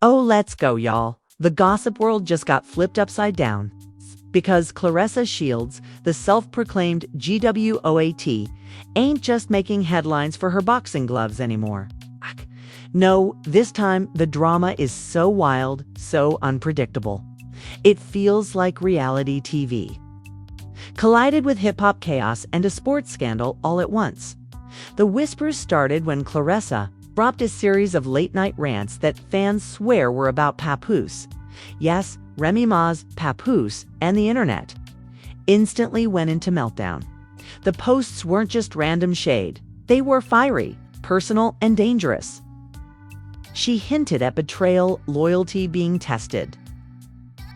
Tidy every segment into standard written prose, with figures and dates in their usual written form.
Oh, let's go, y'all. The gossip world just got flipped upside down. Because Claressa Shields, the self-proclaimed GWOAT, ain't just making headlines for her boxing gloves anymore. No, this time the drama is so wild, so unpredictable. It feels like reality TV. Collided with hip-hop chaos and a sports scandal all at once. The whispers started when Claressa dropped a series of late-night rants that fans swear were about Papoose. Yes, Remy Ma's Papoose and the internet. Instantly went into meltdown. The posts weren't just random shade. They were fiery, personal, and dangerous. She hinted at betrayal, loyalty being tested,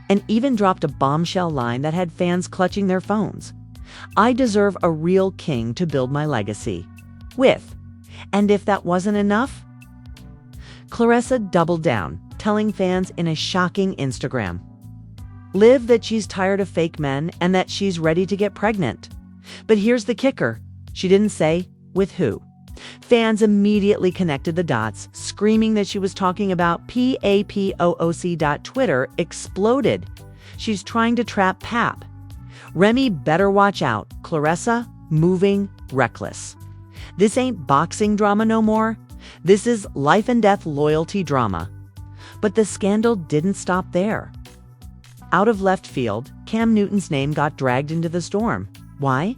and even dropped a bombshell line that had fans clutching their phones. I deserve a real king to build my legacy with. And if that wasn't enough, Claressa doubled down, telling fans in a shocking Instagram live that she's tired of fake men and that she's ready to get pregnant. But here's the kicker. She didn't say with who. Fans immediately connected the dots, screaming that she was talking about Papooc. Twitter exploded. She's trying to trap Pap. Remy better watch out. Claressa, moving reckless. This ain't boxing drama no more. This is life and death loyalty drama. But the scandal didn't stop there. Out of left field, Cam Newton's name got dragged into the storm. Why?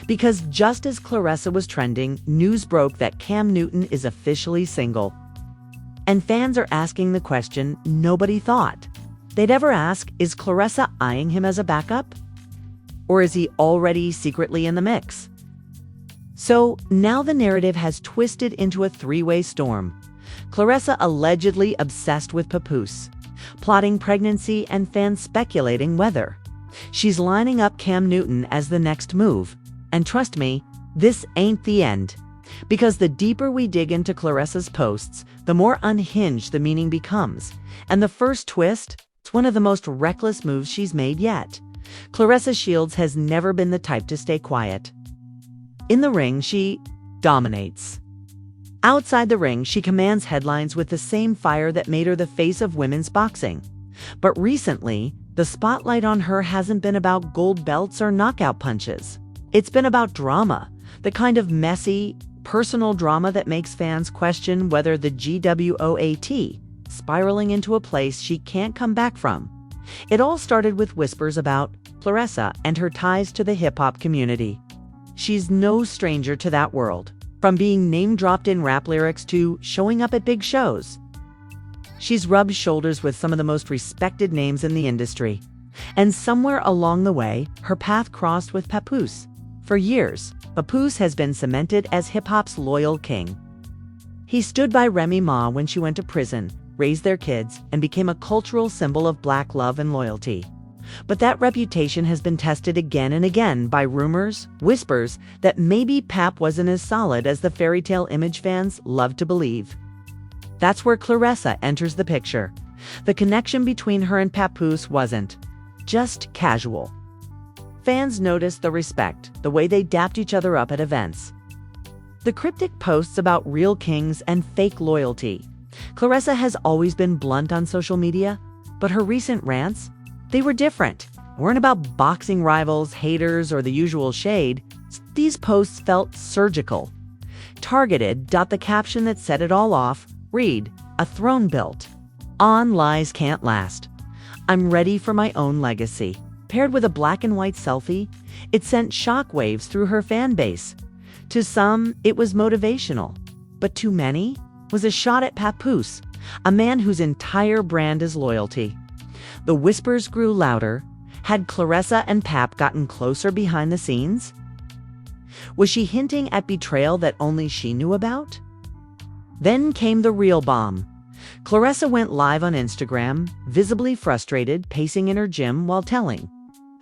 Because just as Claressa was trending, news broke that Cam Newton is officially single. And fans are asking the question nobody thought they'd ever ask, is Claressa eyeing him as a backup? Or is he already secretly in the mix? So now the narrative has twisted into a three-way storm. Claressa allegedly obsessed with Papoose, plotting pregnancy, and fans speculating whether. She's lining up Cam Newton as the next move. And trust me, this ain't the end. Because the deeper we dig into Claressa's posts, the more unhinged the meaning becomes. And the first twist, it's one of the most reckless moves she's made yet. Claressa Shields has never been the type to stay quiet. In the ring, she dominates. Outside the ring, she commands headlines with the same fire that made her the face of women's boxing. But recently, the spotlight on her hasn't been about gold belts or knockout punches. It's been about drama, the kind of messy, personal drama that makes fans question whether the GWOAT spiraling into a place she can't come back from. It all started with whispers about Claressa and her ties to the hip-hop community. She's no stranger to that world, from being name-dropped in rap lyrics to showing up at big shows. She's rubbed shoulders with some of the most respected names in the industry. And somewhere along the way, her path crossed with Papoose. For years, Papoose has been cemented as hip-hop's loyal king. He stood by Remy Ma when she went to prison, raised their kids, and became a cultural symbol of Black love and loyalty. But that reputation has been tested again and again by rumors, whispers, that maybe Pap wasn't as solid as the fairy tale image fans love to believe. That's where Claressa enters the picture. The connection between her and Papoose wasn't just casual. Fans noticed the respect, the way they dapped each other up at events. The cryptic posts about real kings and fake loyalty. Claressa has always been blunt on social media, but her recent rants, they were different. Weren't about boxing rivals, haters, or the usual shade. These posts felt surgical. Targeted. The caption that set it all off, read, "A throne built. On lies can't last. I'm ready for my own legacy." Paired with a black and white selfie, it sent shockwaves through her fan base. To some, it was motivational, but to many, was a shot at Papoose, a man whose entire brand is loyalty. The whispers grew louder. Had Claressa and Pap gotten closer behind the scenes? Was she hinting at betrayal that only she knew about? Then came the real bomb. Claressa went live on Instagram, visibly frustrated, pacing in her gym while telling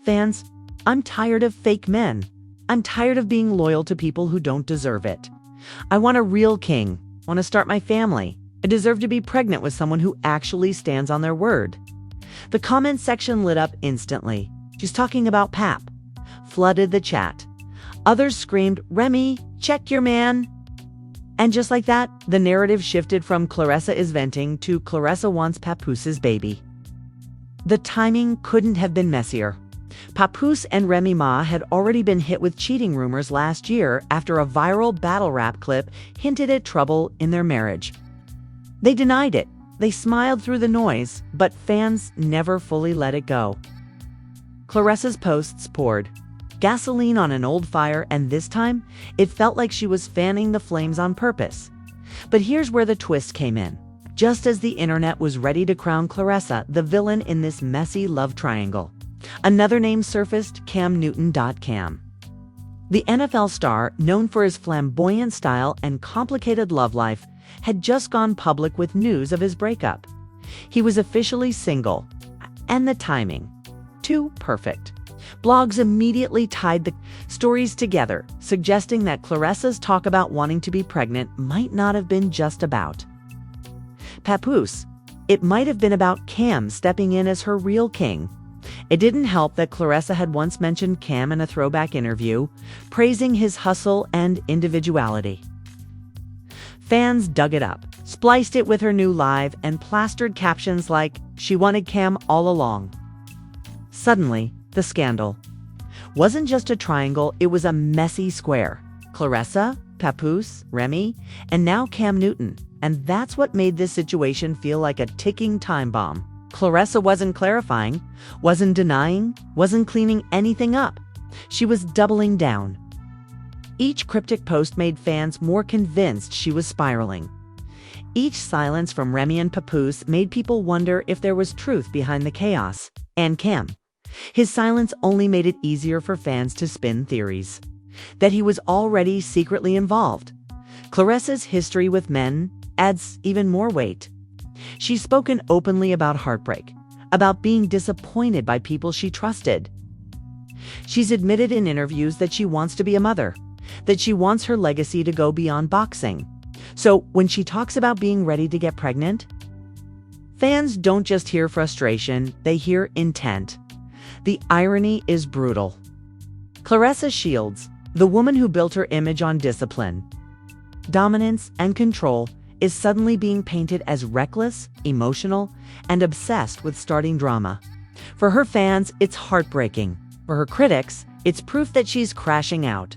fans, "I'm tired of fake men. I'm tired of being loyal to people who don't deserve it. I want a real king. I want to start my family. I deserve to be pregnant with someone who actually stands on their word." The comment section lit up instantly. "She's talking about Pap," flooded the chat. Others screamed, "Remy, check your man." And just like that, the narrative shifted from Claressa is venting to Claressa wants Papoose's baby. The timing couldn't have been messier. Papoose and Remy Ma had already been hit with cheating rumors last year after a viral battle rap clip hinted at trouble in their marriage. They denied it. They smiled through the noise, but fans never fully let it go. Claressa's posts poured gasoline on an old fire, and this time, it felt like she was fanning the flames on purpose. But here's where the twist came in. Just as the internet was ready to crown Claressa the villain in this messy love triangle, another name surfaced: Cam Newton. Cam. The NFL star, known for his flamboyant style and complicated love life, had just gone public with news of his breakup. He was officially single, and the timing, too perfect. Blogs immediately tied the stories together, suggesting that Claressa's talk about wanting to be pregnant might not have been just about Papoose. It might have been about Cam stepping in as her real king. It didn't help that Claressa had once mentioned Cam in a throwback interview, praising his hustle and individuality. Fans dug it up, spliced it with her new live, and plastered captions like, "She wanted Cam all along." Suddenly, the scandal wasn't just a triangle, it was a messy square. Claressa, Papoose, Remy, and now Cam Newton. And that's what made this situation feel like a ticking time bomb. Claressa wasn't clarifying, wasn't denying, wasn't cleaning anything up. She was doubling down. Each cryptic post made fans more convinced she was spiraling. Each silence from Remy and Papoose made people wonder if there was truth behind the chaos. And Cam. His silence only made it easier for fans to spin theories. That he was already secretly involved. Claressa's history with men adds even more weight. She's spoken openly about heartbreak, about being disappointed by people she trusted. She's admitted in interviews that she wants to be a mother, that she wants her legacy to go beyond boxing. So when she talks about being ready to get pregnant, fans don't just hear frustration, they hear intent. The irony is brutal. Claressa Shields, the woman who built her image on discipline, dominance, and control, is suddenly being painted as reckless, emotional, and obsessed with starting drama. For her fans, it's heartbreaking. For her critics, it's proof that she's crashing out.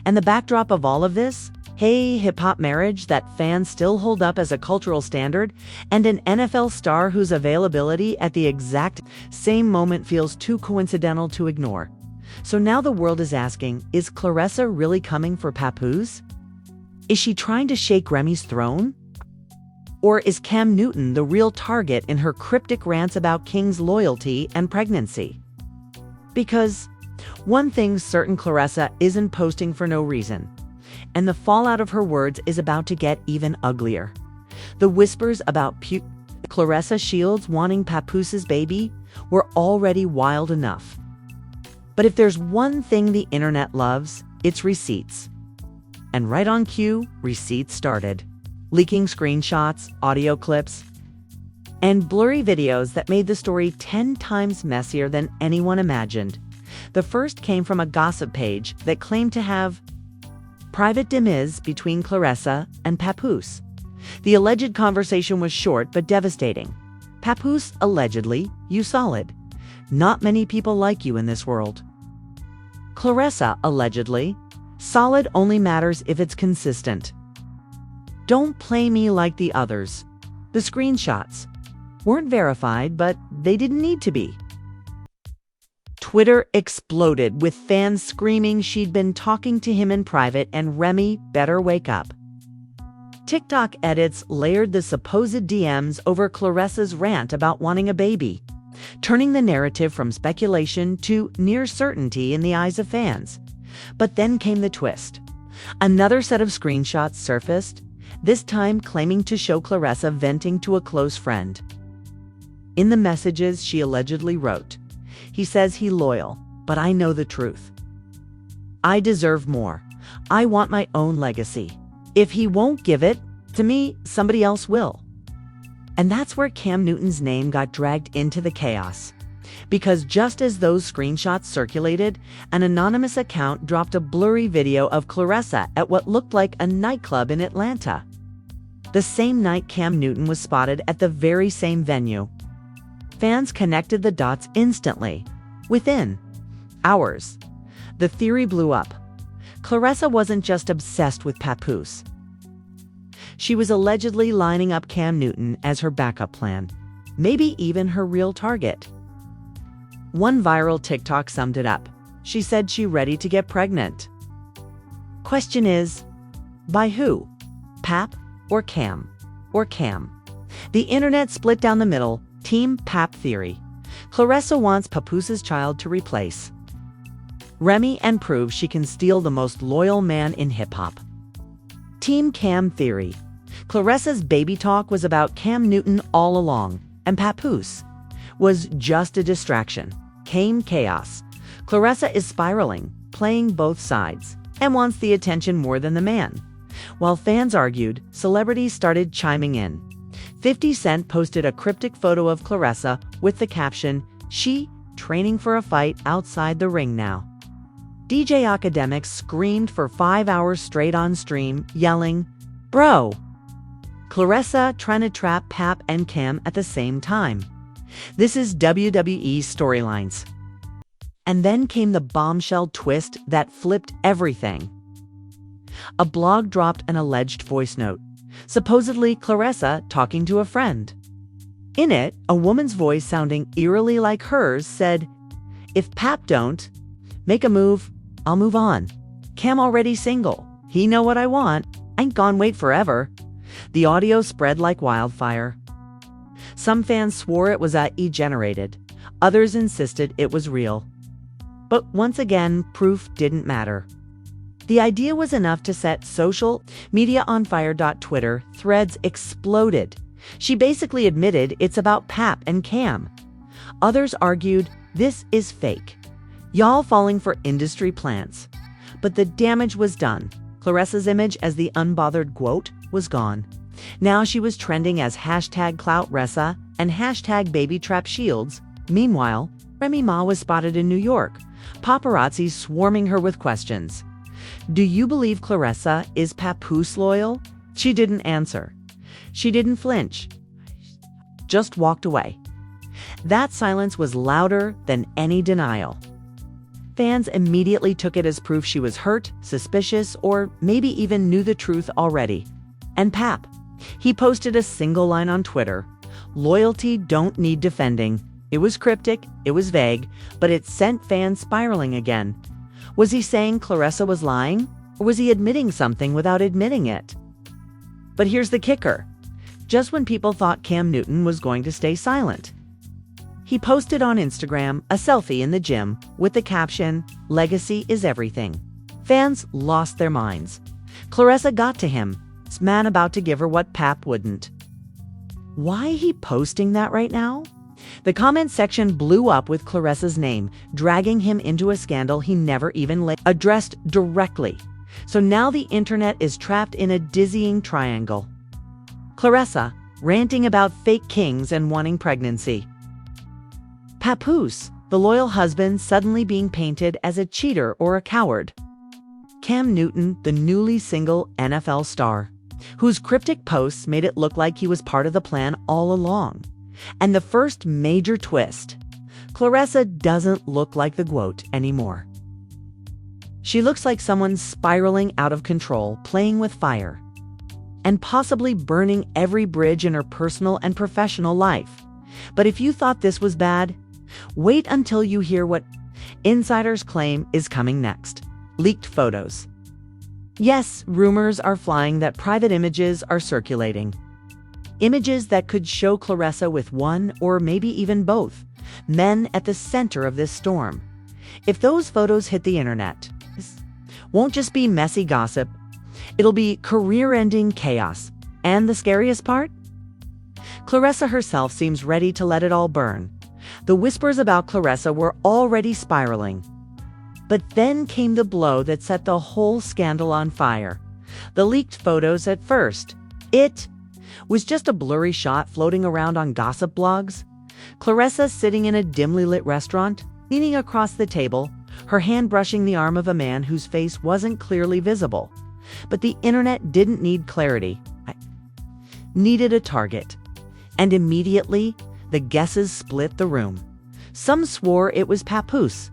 And the backdrop of all of this? Hey, hip-hop marriage that fans still hold up as a cultural standard, and an NFL star whose availability at the exact same moment feels too coincidental to ignore. So now the world is asking, is Claressa really coming for Papoose? Is she trying to shake Remy's throne? Or is Cam Newton the real target in her cryptic rants about King's loyalty and pregnancy? Because one thing's certain, Claressa isn't posting for no reason. And the fallout of her words is about to get even uglier. The whispers about Claressa Shields wanting Papoose's baby were already wild enough. But if there's one thing the internet loves, it's receipts. And right on cue, receipts started. Leaking screenshots, audio clips, and blurry videos that made the story 10 times messier than anyone imagined. The first came from a gossip page that claimed to have private demise between Claressa and Papoose. The alleged conversation was short but devastating. Papoose allegedly, "You solid. Not many people like you in this world." Claressa allegedly, "Solid only matters if it's consistent. Don't play me like the others." The screenshots weren't verified, but they didn't need to be. Twitter exploded with fans screaming she'd been talking to him in private and Remy better wake up. TikTok edits layered the supposed DMs over Claressa's rant about wanting a baby, turning the narrative from speculation to near certainty in the eyes of fans. But then came the twist. Another set of screenshots surfaced, this time claiming to show Claressa venting to a close friend. In the messages she allegedly wrote, "He says he's loyal, but I know the truth. I deserve more. I want my own legacy. If he won't give it to me, somebody else will." And that's where Cam Newton's name got dragged into the chaos. Because just as those screenshots circulated, an anonymous account dropped a blurry video of Claressa at what looked like a nightclub in Atlanta. The same night Cam Newton was spotted at the very same venue. Fans connected the dots instantly. Within hours, the theory blew up. Claressa wasn't just obsessed with Papoose. She was allegedly lining up Cam Newton as her backup plan, maybe even her real target. One viral TikTok summed it up. She said she's ready to get pregnant. Question is, by who? Pap or Cam? Or Cam? The internet split down the middle, Team Pap theory. Claressa wants Papoose's child to replace Remy and prove she can steal the most loyal man in hip-hop. Team Cam theory. Claressa's baby talk was about Cam Newton all along, and Papoose was just a distraction. Came chaos. Claressa is spiraling, playing both sides, and wants the attention more than the man. While fans argued, celebrities started chiming in. 50 Cent posted a cryptic photo of Claressa with the caption, "She training for a fight outside the ring now." DJ Academics screamed for 5 hours straight on stream, yelling, "Bro!" Claressa trying to trap Pap and Cam at the same time. This is WWE storylines. And then came the bombshell twist that flipped everything. A blog dropped an alleged voice note, supposedly Claressa talking to a friend. In it, a woman's voice sounding eerily like hers said, "If Pap don't make a move, I'll move on. Cam already single. He know what I want. Ain't gon' wait forever." The audio spread like wildfire. Some fans swore it was AI generated. Others insisted it was real. But once again, proof didn't matter. The idea was enough to set social media on fire. Twitter threads exploded. She basically admitted it's about Pap and Cam. Others argued this is fake. Y'all falling for industry plants. But the damage was done. Claressa's image as the unbothered quote was gone. Now she was trending as #CloutRessa and #BabyTrapShields. Meanwhile, Remy Ma was spotted in New York, paparazzi swarming her with questions. Do you believe Claressa is Papoose loyal? She didn't answer. She didn't flinch. Just walked away. That silence was louder than any denial. Fans immediately took it as proof she was hurt, suspicious, or maybe even knew the truth already. And Pap, he posted a single line on Twitter. Loyalty don't need defending. It was cryptic, it was vague, but it sent fans spiraling again. Was he saying Claressa was lying? Or was he admitting something without admitting it? But here's the kicker. Just when people thought Cam Newton was going to stay silent, he posted on Instagram a selfie in the gym with the caption, "Legacy is everything." Fans lost their minds. Claressa got to him. This man about to give her what Pap wouldn't. Why he posting that right now? The comment section blew up with Claressa's name, dragging him into a scandal he never even addressed directly. So now the internet is trapped in a dizzying triangle. Claressa, ranting about fake kings and wanting pregnancy. Papoose, the loyal husband, suddenly being painted as a cheater or a coward. Cam Newton, the newly single NFL star, whose cryptic posts made it look like he was part of the plan all along. And the first major twist, Claressa doesn't look like the GOAT anymore. She looks like someone spiraling out of control, playing with fire, and possibly burning every bridge in her personal and professional life. But if you thought this was bad, wait until you hear what insiders claim is coming next. Leaked photos. Yes, rumors are flying that private images are circulating. Images that could show Claressa with one or maybe even both men at the center of this storm. If those photos hit the internet, this won't just be messy gossip, it'll be career-ending chaos. And the scariest part? Claressa herself seems ready to let it all burn. The whispers about Claressa were already spiraling. But then came the blow that set the whole scandal on fire. The leaked photos at first. It was just a blurry shot floating around on gossip blogs. Claressa sitting in a dimly lit restaurant, leaning across the table, her hand brushing the arm of a man whose face wasn't clearly visible. But the internet didn't need clarity. It needed a target. And immediately, the guesses split the room. Some swore it was Papoose,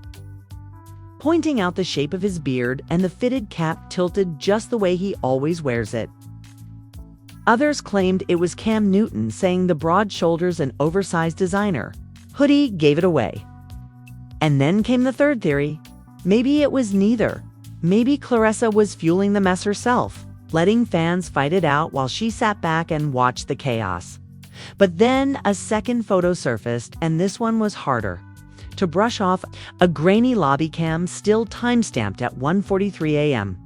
pointing out the shape of his beard and the fitted cap tilted just the way he always wears it. Others claimed it was Cam Newton, saying the broad shoulders and oversized designer hoodie gave it away. And then came the third theory. Maybe it was neither. Maybe Claressa was fueling the mess herself, letting fans fight it out while she sat back and watched the chaos. But then a second photo surfaced, and this one was harder to brush off. A grainy lobby cam still timestamped at 1:43 a.m.,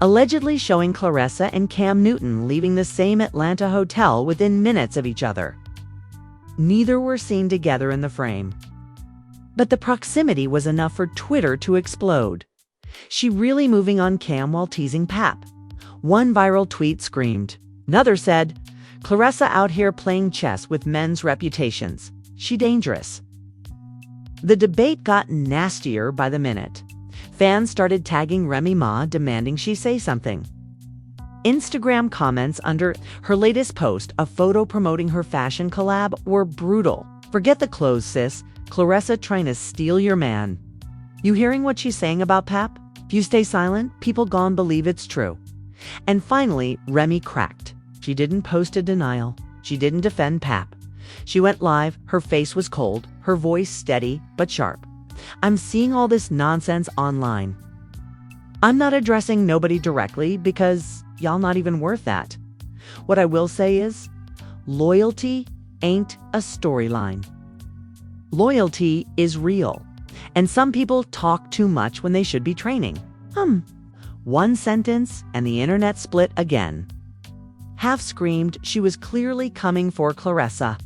allegedly showing Claressa and Cam Newton leaving the same Atlanta hotel within minutes of each other. Neither were seen together in the frame. But the proximity was enough for Twitter to explode. She really moving on Cam while teasing Pap? One viral tweet screamed. Another said, Claressa out here playing chess with men's reputations. She dangerous. The debate got nastier by the minute. Fans started tagging Remy Ma, demanding she say something. Instagram comments under her latest post, a photo promoting her fashion collab, were brutal. Forget the clothes, sis. Claressa trying to steal your man. You hearing what she's saying about Pap? If you stay silent, people gon' believe it's true. And finally, Remy cracked. She didn't post a denial. She didn't defend Pap. She went live, her face was cold, her voice steady but sharp. I'm seeing all this nonsense online. I'm not addressing nobody directly because y'all not even worth that. What I will say is, loyalty ain't a storyline. Loyalty is real. And some people talk too much when they should be training. One sentence and the internet split again. Half screamed she was clearly coming for Claressa.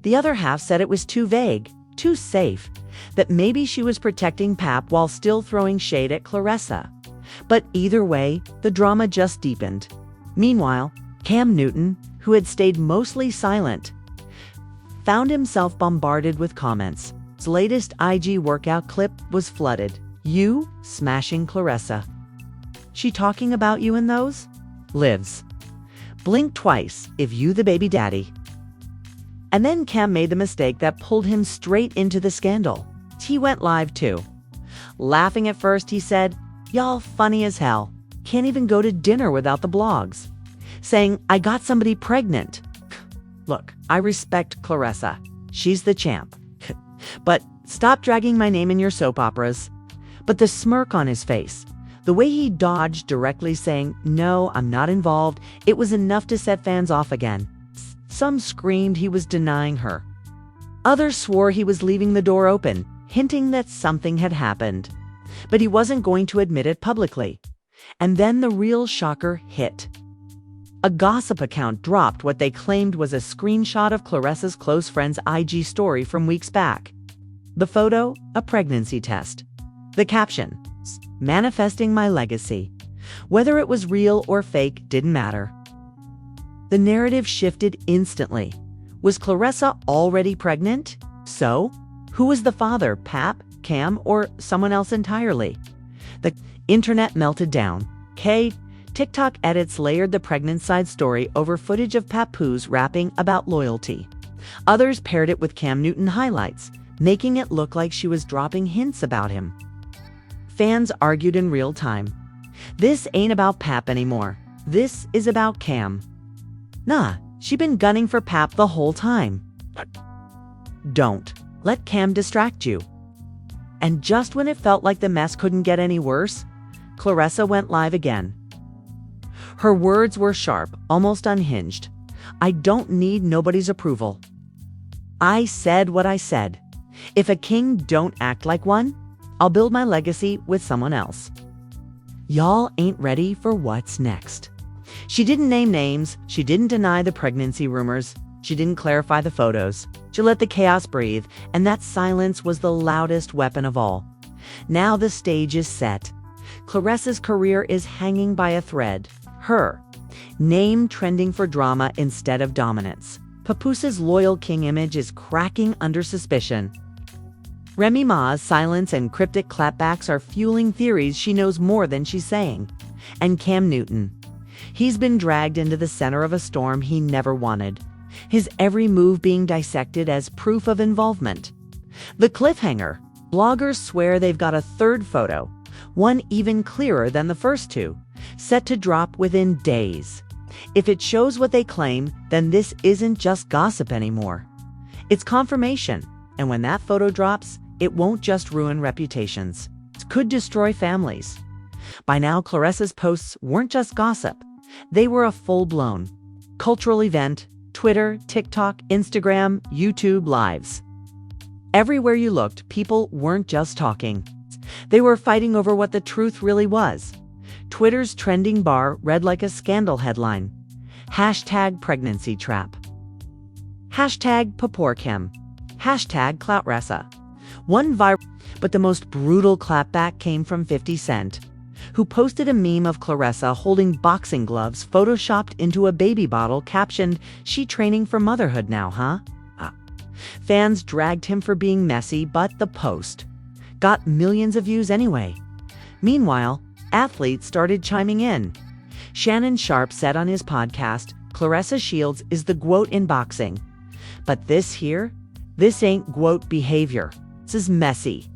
The other half said it was too vague, too safe, that maybe she was protecting Pap while still throwing shade at Claressa. But either way, the drama just deepened. Meanwhile, Cam Newton, who had stayed mostly silent, found himself bombarded with comments. His latest IG workout clip was flooded. You smashing Claressa. She talking about you in those? Lives. Blink twice if you the baby daddy. And then Cam made the mistake that pulled him straight into the scandal. He went live too. Laughing at first, he said, y'all funny as hell. Can't even go to dinner without the blogs. Saying, I got somebody pregnant. Look, I respect Claressa. She's the champ. But stop dragging my name in your soap operas. But the smirk on his face, the way he dodged directly saying, no, I'm not involved, it was enough to set fans off again. Some screamed he was denying her. Others swore he was leaving the door open, hinting that something had happened. But he wasn't going to admit it publicly. And then the real shocker hit. A gossip account dropped what they claimed was a screenshot of Claressa's close friend's IG story from weeks back. The photo, a pregnancy test. The caption, manifesting my legacy. Whether it was real or fake didn't matter. The narrative shifted instantly. Was Claressa already pregnant? So, who was the father, Pap, Cam, or someone else entirely? The internet melted down. TikTok edits layered the pregnant side story over footage of Papoose rapping about loyalty. Others paired it with Cam Newton highlights, making it look like she was dropping hints about him. Fans argued in real time. This ain't about Pap anymore. This is about Cam. Nah, she been gunning for Pap the whole time. Don't let Cam distract you. And just when it felt like the mess couldn't get any worse, Claressa went live again. Her words were sharp, almost unhinged. I don't need nobody's approval. I said what I said. If a king don't act like one, I'll build my legacy with someone else. Y'all ain't ready for what's next. She didn't name names. She didn't deny the pregnancy rumors. She didn't clarify the photos. She let the chaos breathe, and that silence was the loudest weapon of all. Now the stage is set. Claressa's career is hanging by a thread. Her name trending for drama instead of dominance. Papoose's loyal king image is cracking under suspicion. Remy Ma's silence and cryptic clapbacks are fueling theories she knows more than she's saying. And Cam Newton. He's been dragged into the center of a storm he never wanted. His every move being dissected as proof of involvement. The cliffhanger. Bloggers swear they've got a third photo, one even clearer than the first two, set to drop within days. If it shows what they claim, then this isn't just gossip anymore. It's confirmation, and when that photo drops, it won't just ruin reputations. It could destroy families. By now, Claressa's posts weren't just gossip. They were a full-blown cultural event. Twitter, TikTok, Instagram, YouTube lives. Everywhere you looked, people weren't just talking. They were fighting over what the truth really was. Twitter's trending bar read like a scandal headline. #pregnancy trap. #Papoose. #Claressa. One viral, but the most brutal clapback came from 50 Cent, who posted a meme of Claressa holding boxing gloves photoshopped into a baby bottle captioned, "She training for motherhood now, huh?" Fans dragged him for being messy, but the post got millions of views anyway. Meanwhile, athletes started chiming in. Shannon Sharpe said on his podcast, "Claressa Shields is the GOAT in boxing. But this ain't GOAT behavior. This is messy."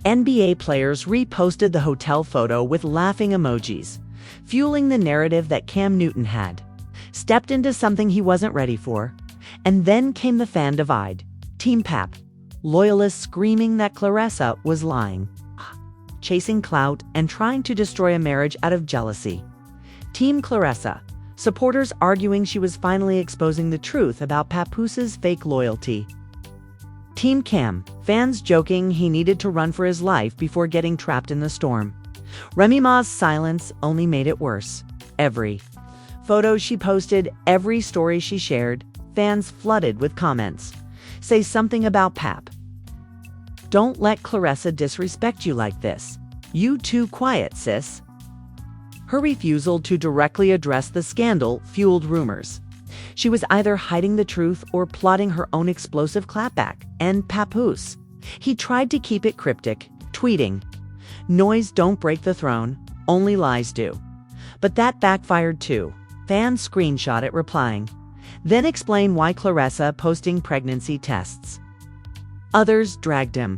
NBA players reposted the hotel photo with laughing emojis, fueling the narrative that Cam Newton had stepped into something he wasn't ready for. And then came the fan divide. Team Pap, loyalists screaming that Claressa was lying, chasing clout, and trying to destroy a marriage out of jealousy. Team Claressa, supporters arguing she was finally exposing the truth about Papoose's fake loyalty. Team Cam, fans joking he needed to run for his life before getting trapped in the storm. Remy Ma's silence only made it worse. Every photo she posted, every story she shared, fans flooded with comments. Say something about Pap. Don't let Claressa disrespect you like this. You too quiet, sis. Her refusal to directly address the scandal fueled rumors. She was either hiding the truth or plotting her own explosive clapback. And Papoose, he tried to keep it cryptic, tweeting, "Noise don't break the throne, only lies do." But that backfired too. Fans screenshot it replying, then explain why Claressa posting pregnancy tests. Others dragged him.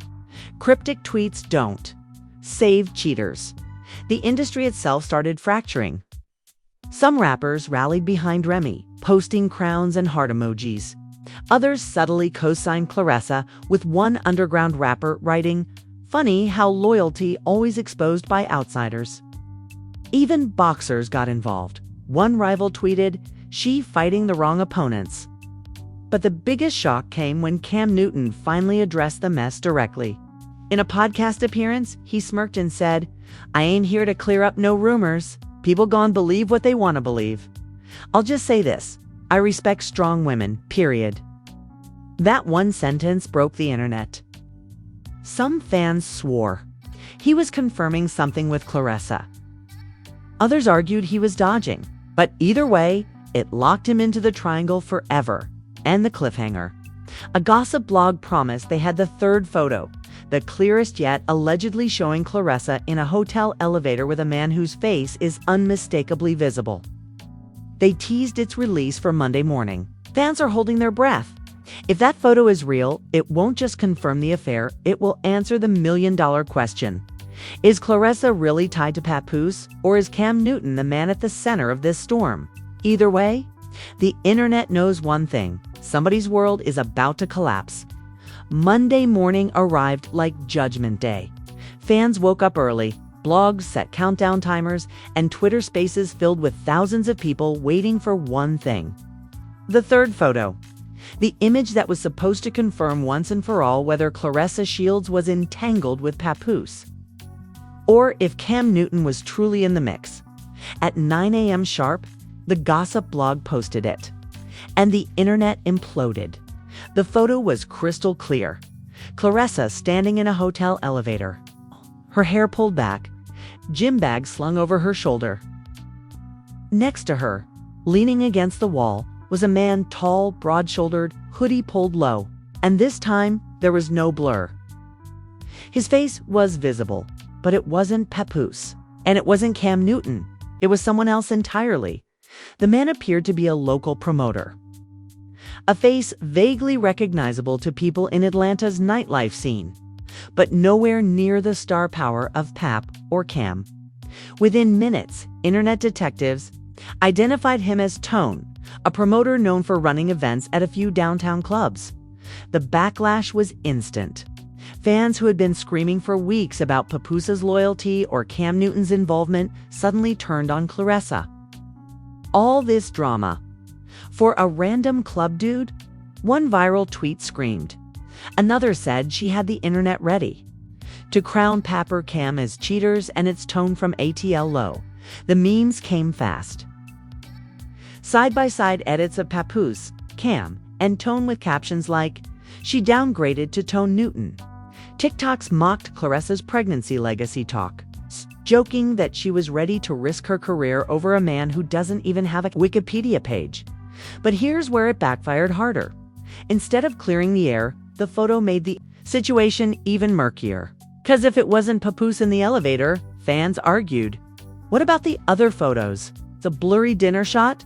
Cryptic tweets don't save cheaters. The industry itself started fracturing. Some rappers rallied behind Remy, posting crowns and heart emojis. Others subtly co-signed Claressa, with one underground rapper writing, "Funny how loyalty always exposed by outsiders." Even boxers got involved. One rival tweeted, "She fighting the wrong opponents." But the biggest shock came when Cam Newton finally addressed the mess directly. In a podcast appearance, he smirked and said, "I ain't here to clear up no rumors. People gon' believe what they want to believe. I'll just say this, I respect strong women, period." That one sentence broke the internet. Some fans swore he was confirming something with Claressa. Others argued he was dodging, but either way, it locked him into the triangle forever. And the cliffhanger. A gossip blog promised they had the third photo, the clearest yet, allegedly showing Claressa in a hotel elevator with a man whose face is unmistakably visible. They teased its release for Monday morning. Fans are holding their breath. If that photo is real, it won't just confirm the affair, it will answer the million-dollar question. Is Claressa really tied to Papoose, or is Cam Newton the man at the center of this storm? Either way, the internet knows one thing. Somebody's world is about to collapse. Monday morning arrived like Judgment Day. Fans woke up early, blogs set countdown timers, and Twitter spaces filled with thousands of people waiting for one thing. The third photo. The image that was supposed to confirm once and for all whether Claressa Shields was entangled with Papoose, or if Cam Newton was truly in the mix. At 9 a.m. sharp, the gossip blog posted it, and the internet imploded. The photo was crystal clear. Claressa standing in a hotel elevator, her hair pulled back, gym bag slung over her shoulder. Next to her, leaning against the wall, was a man tall, broad-shouldered, hoodie pulled low. And this time, there was no blur. His face was visible, but it wasn't Papoose. And it wasn't Cam Newton. It was someone else entirely. The man appeared to be a local promoter. A face vaguely recognizable to people in Atlanta's nightlife scene, but nowhere near the star power of Pap or Cam. Within minutes, internet detectives identified him as Tone, a promoter known for running events at a few downtown clubs. The backlash was instant. Fans who had been screaming for weeks about Papoose's loyalty or Cam Newton's involvement suddenly turned on Claressa. All this drama. For a random club dude? One viral tweet screamed. Another said she had the internet ready. To crown Pap or Cam as cheaters and its Tone from ATL low, the memes came fast. Side-by-side edits of Papoose, Cam, and Tone with captions like, "She downgraded to Tone Newton." TikToks mocked Claressa's pregnancy legacy talk, joking that she was ready to risk her career over a man who doesn't even have a Wikipedia page. But here's where it backfired harder. Instead of clearing the air, the photo made the situation even murkier. Because if it wasn't Papoose in the elevator, fans argued. What about the other photos? The blurry dinner shot?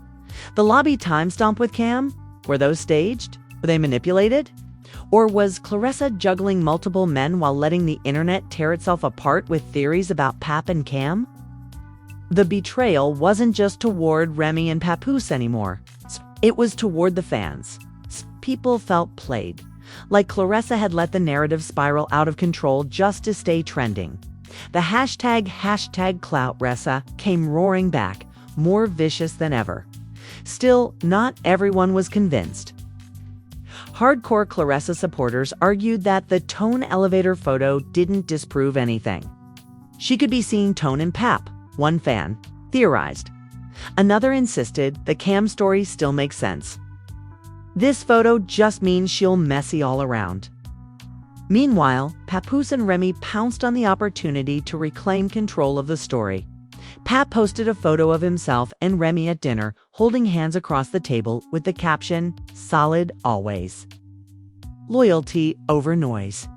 The lobby time stomp with Cam? Were those staged? Were they manipulated? Or was Claressa juggling multiple men while letting the internet tear itself apart with theories about Pap and Cam? The betrayal wasn't just toward Remy and Papoose anymore. It was toward the fans. People felt played, like Claressa had let the narrative spiral out of control just to stay trending. The hashtag #CloutRessa came roaring back, more vicious than ever. Still, not everyone was convinced. Hardcore Claressa supporters argued that the Tone elevator photo didn't disprove anything. She could be seeing Tone and Pap, one fan theorized. Another insisted the Cam story still makes sense. This photo just means she'll messy all around. Meanwhile, Papoose and Remy pounced on the opportunity to reclaim control of the story. Pap posted a photo of himself and Remy at dinner, holding hands across the table with the caption, "Solid always." Loyalty over noise.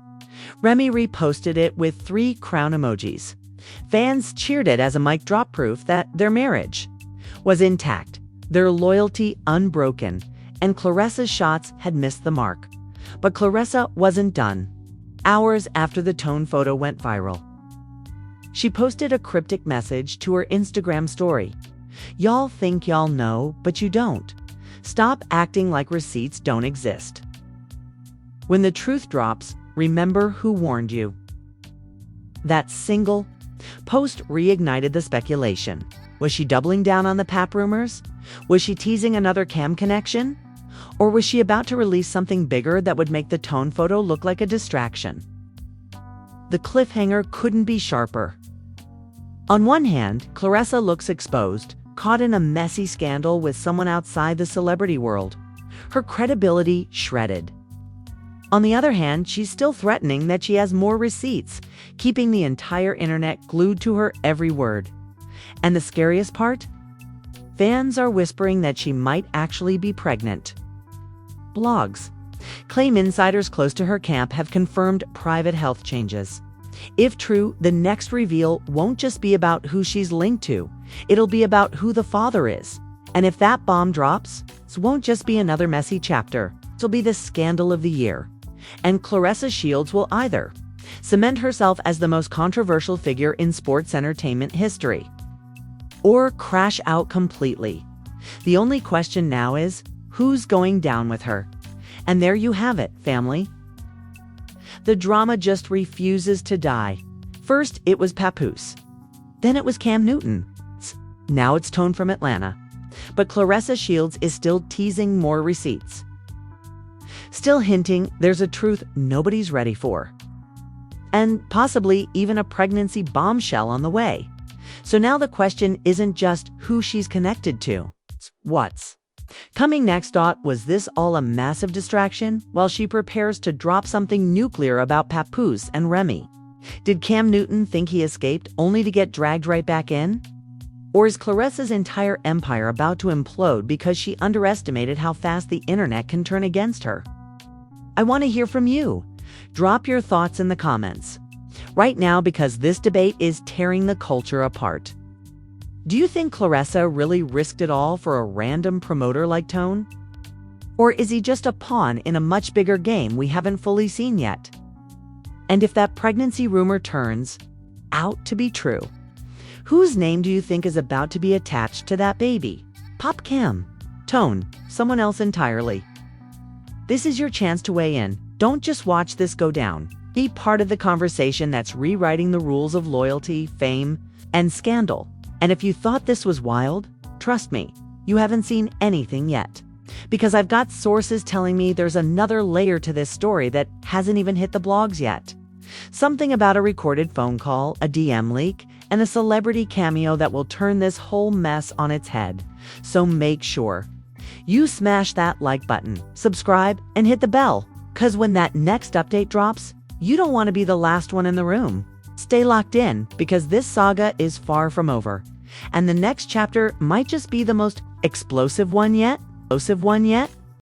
Remy reposted it with 3 crown emojis. Fans cheered it as a mic drop proof that their marriage was intact, their loyalty unbroken, and Claressa's shots had missed the mark. But Claressa wasn't done. Hours after the Tone photo went viral, she posted a cryptic message to her Instagram story. "Y'all think y'all know, but you don't. Stop acting like receipts don't exist. When the truth drops, remember who warned you." That single post reignited the speculation. Was she doubling down on the Pap rumors? Was she teasing another Cam connection? Or was she about to release something bigger that would make the Tone photo look like a distraction? The cliffhanger couldn't be sharper. On one hand, Claressa looks exposed, caught in a messy scandal with someone outside the celebrity world. Her credibility shredded. On the other hand, she's still threatening that she has more receipts, keeping the entire internet glued to her every word. And the scariest part? Fans are whispering that she might actually be pregnant. Blogs claim insiders close to her camp have confirmed private health changes. If true, the next reveal won't just be about who she's linked to. It'll be about who the father is. And if that bomb drops, it won't just be another messy chapter. It'll be the scandal of the year. And Claressa Shields will either cement herself as the most controversial figure in sports entertainment history, or crash out completely. The only question now is, who's going down with her? And there you have it, family. The drama just refuses to die. First, it was Papoose. Then it was Cam Newton. Now it's Tone from Atlanta. But Claressa Shields is still teasing more receipts. Still hinting there's a truth nobody's ready for. And possibly even a pregnancy bombshell on the way. So now the question isn't just who she's connected to, it's what's. Coming next, was this all a massive distraction while she prepares to drop something nuclear about Papoose and Remy? Did Cam Newton think he escaped only to get dragged right back in? Or is Claressa's entire empire about to implode because she underestimated how fast the internet can turn against her? I want to hear from you. Drop your thoughts in the comments right now, because this debate is tearing the culture apart. Do you think Claressa really risked it all for a random promoter like Tone? Or is he just a pawn in a much bigger game we haven't fully seen yet? And if that pregnancy rumor turns out to be true, whose name do you think is about to be attached to that baby? Pop Cam, Tone, someone else entirely? This is your chance to weigh in. Don't just watch this go down. Be part of the conversation that's rewriting the rules of loyalty, fame, and scandal. And if you thought this was wild, trust me, you haven't seen anything yet. Because I've got sources telling me there's another layer to this story that hasn't even hit the blogs yet. Something about a recorded phone call, a DM leak, and a celebrity cameo that will turn this whole mess on its head. So make sure you smash that like button, subscribe, and hit the bell. Because when that next update drops, you don't want to be the last one in the room. Stay locked in, because this saga is far from over. And the next chapter might just be the most explosive one yet.